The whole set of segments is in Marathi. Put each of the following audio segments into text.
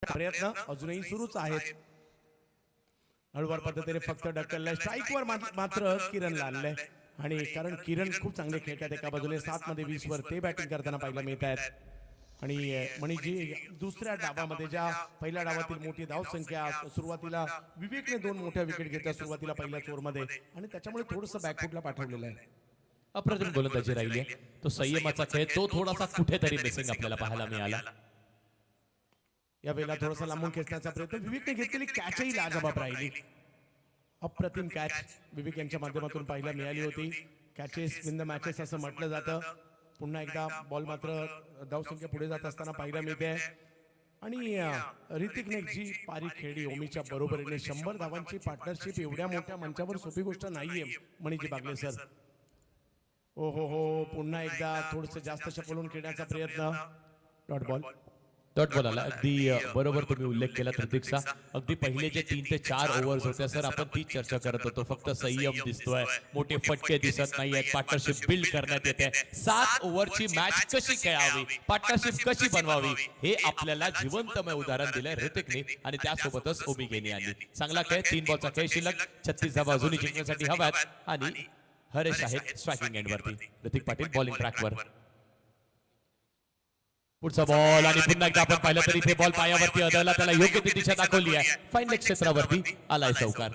प्रयत्न अजूनही सुरूच आहेत. हळूवार पद्धतीने फक्त ढकललंय, स्ट्राईकवर मात्र किरणला आणलंय. आणि कारण किरण खूप चांगले खेळतात, एका बाजूने 7 मध्ये 20 वर ते बॅटिंग करताना पाहायला मिळत आहेत. आणि मणिजी दुसऱ्या डावामध्ये ज्या पहिल्या डावातील मोठी धावसंख्या, सुरुवातीला विवेकने 2 मोठ्या विकेट घेतल्या सुरुवातीला पहिल्याच ओव्हरमध्ये, आणि त्याच्यामुळे थोडंसं बॅकफुटला पाठवलेलं आहे. अप्रतिम गोलंदाजी राहिली आहे. तो संयमाचा खेळ तो थोडासा कुठेतरी मिसिंग आपल्याला पाहायला मिळाला. या वेळेला थोडासा लांबून खेचण्याचा प्रयत्न, विवेकने घेतलेली कॅचही लाजबाब राहिली. अप्रतिम कॅच विवेक यांच्या माध्यमातून पाहायला मिळाली होती. कॅचेस इन द मॅचेस असं म्हटलं जातं. पुन्हा एकदा बॉल मात्र धावसंख्या पुढे जात असताना पाहायला मिळते. आणि ऋतिकने जी पारी खेळली ओमीच्या बरोबरीने, 100 धावांची पार्टनरशिप एवढ्या मोठ्या मंचावर सोपी गोष्ट नाहीये मणिजी बागले सर. ओ हो, पुन्हा एकदा थोडंसं जास्त चपळून खेळण्याचा प्रयत्न. डॉट बॉल आला. अगदी बरोबर तुम्ही उल्लेख केला ऋतिकचा. अगदी पहिले जे 3 ते 4 ओव्हर्स होत्या सर, आपण तीच चर्चा करत होतो. फक्त संयम दिसतोय, मोठे फटके दिसत नाहीयेत, पार्टनरशिप बिल्ड करण्यात येते. 7 ओव्हरची मॅच कशी खेळावी, पार्टनरशिप कशी बनवावी, हे आपल्याला जिवंतमय उदाहरण दिलंय ऋतिकने. आणि त्यासोबतच ओबिगेनी आली. चांगला खेळ, 3 बॉलचा खेळ शिल्लक, 36 धावा अजूनही जिंकण्यासाठी हव्यात. आणि हरेश आहेत स्ट्रायकिंग एंडवरती, ऋतिक पाटील बॉलिंग ट्रॅकवर. पुढचा बॉल, आणि पुन्हा एकदा आपण पाहिलं तरी इथे बॉल पायावरती आदळला, त्याला योग्य ती दिशा दाखवली आहे. फाईन लेग क्षेत्रावरती आलाय चौकार.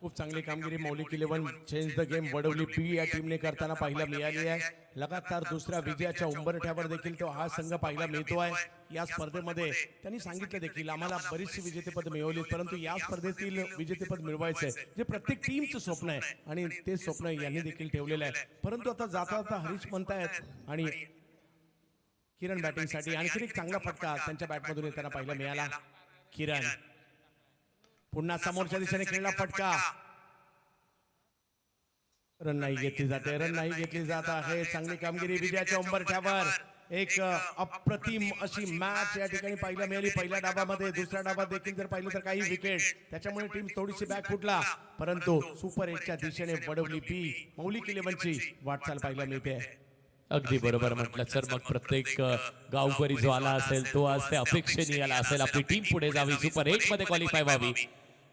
खूप चांगली कामगिरी मौलिक 11 change the game Wadavali P या टीमने करताना पाहायला मिळाली आहे. लगातार दुसऱ्या विजयाच्या उंबरठ्यावर देखील तो हा संघ पाहायला मिळतोय. या स्पर्धेमध्ये त्यांनी सांगितलं देखील, आम्हाला बरीचशी विजेतेपद मिळवली, परंतु या स्पर्धेतील विजेतेपद मिळवायचंय जे प्रत्येक टीमचं स्वप्न आहे, आणि ते स्वप्न यांनी देखील ठेवलेलं आहे. परंतु आता जाता हरीश म्हणतायत, आणि किरण बॅटिंगसाठी आणखी एक चांगला फटका त्यांच्या बॅटमधून येताना पाहायला मिळाला. किरण पुन्हा समोरच्या दिशेने खेळला फटका. रन नाही घेतली जाते, रन नाही घेतली जात आहे. चांगली कामगिरी विजयाच्या उंबरठ्यावर. एक अप्रतिम अशी मॅच या ठिकाणी पाहायला मिळाली. पहिल्या डावामध्ये, दुसऱ्या डावात देखील जर पाहिलं तर काही विकेट, त्याच्यामुळे टीम थोडीशी बॅक फुटला. परंतु सुपर 8च्या दिशेने वडवली पी मौलिक 11ची वाटचाल पाहायला मिळते. अगदी बरोबर म्हटलं सर. मग प्रत्येक गावकरी जो आला असेल तो आज त्या अपेक्षेने आला असेल, आपली टीम पुढे जावी, सुपर 8 मध्ये क्वालिफाय व्हावी,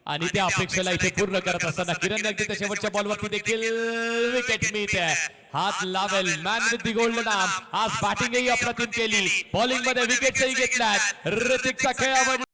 आणि त्या अपेक्षेला इथे पूर्ण करत असताना किरण अगदी त्याच्या शेवटच्या बॉलवरती देखील विकेट मिळते. हात लावेल man with the golden arm. आज बॅटिंगही अप्रतिम केली, बॉलिंग मध्ये विकेट्सही घेतल्यात. ऋतिकचा खेळ